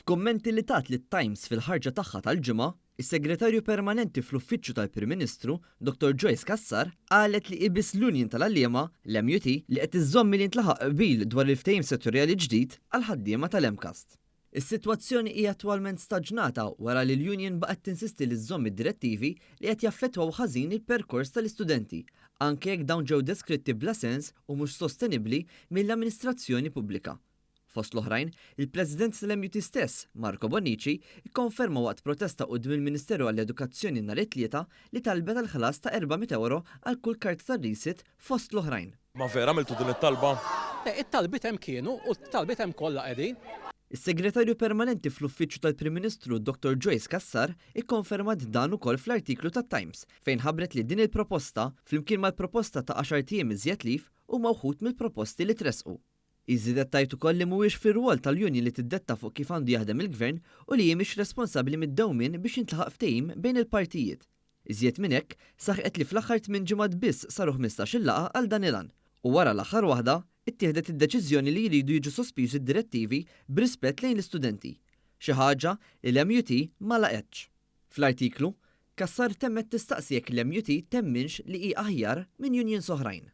F'kummenti li tat lit-Times fil-ħarġa tagħha tal-ġimgħa, is-Segretarju Permanenti fl-Uffiċċju tal-Prim Ministru, Dr. Joyce Cassar, qalet li qibis l-Union tal-Għalliema, l-MUT, li qed iżommi li ntlaħaq qbil dwar il-ftehim settorjali ġdid għal ħaddiema tal-MCAST. Is-sitwazzjoni hija attwalment staġnata wara li l-Union baqgħet tinsisti li żomm id-direttivi li qed jaffettwaw ħażin il-perkors tal-istudenti, anke jekk dawn ġew deskritti bla sens u mhux sostenibbli mill-amministrazzjoni pubblika. Fost l-oħrajn, il-President tal-MUT stess, Marco Bonnici, ikkonferma waqt protesta quddiem il-Ministeru għall-Edukazzjoni nhar it-Tlieta li talbet għall-ħlas ta' 400 euro għal kull karta tar-risit fost l-oħrajn. Ma vera għamiltu din it-talba? It-talbit hemm kienu u t-talbit hemm kollha qegħdin. Is-Segretarju Permanenti fl-Uffiċċju tal-Prim Ministru Dr. Joyce Cassar ikkonfermat dan ukoll fl-artiklu tat-Times fejn ħabbret li din il-proposta flimkien mal-proposta ta' 10 ijiem iżjed leave huma wħud mill-proposti li tresqu. Iżidet tajt ukoll li mhuwiex fir-rwol tal-Union li tiddetta fuq kif għandu jaħdem il-Gvern u li mhix responsabbli mid-dewmien biex jintlaħaq ftehim bejn il-partijiet. Iżjed minn hekk saħqet li fl-aħħar 8 ġimgħat biss saru 15-il laqgħa għal dan il-għan u wara l-aħħar waħda ittieħdet id-deċiżjoni li jridu jiġu sospiżi d-direttivi b'rispett lejn l-istudenti, xi ħaġa li l-MUT ma laqgħetx. Fl-artiklu, Cassar temmet tistaqsi jekk l-MUT temminx li hi aħjar minn unions oħrajn.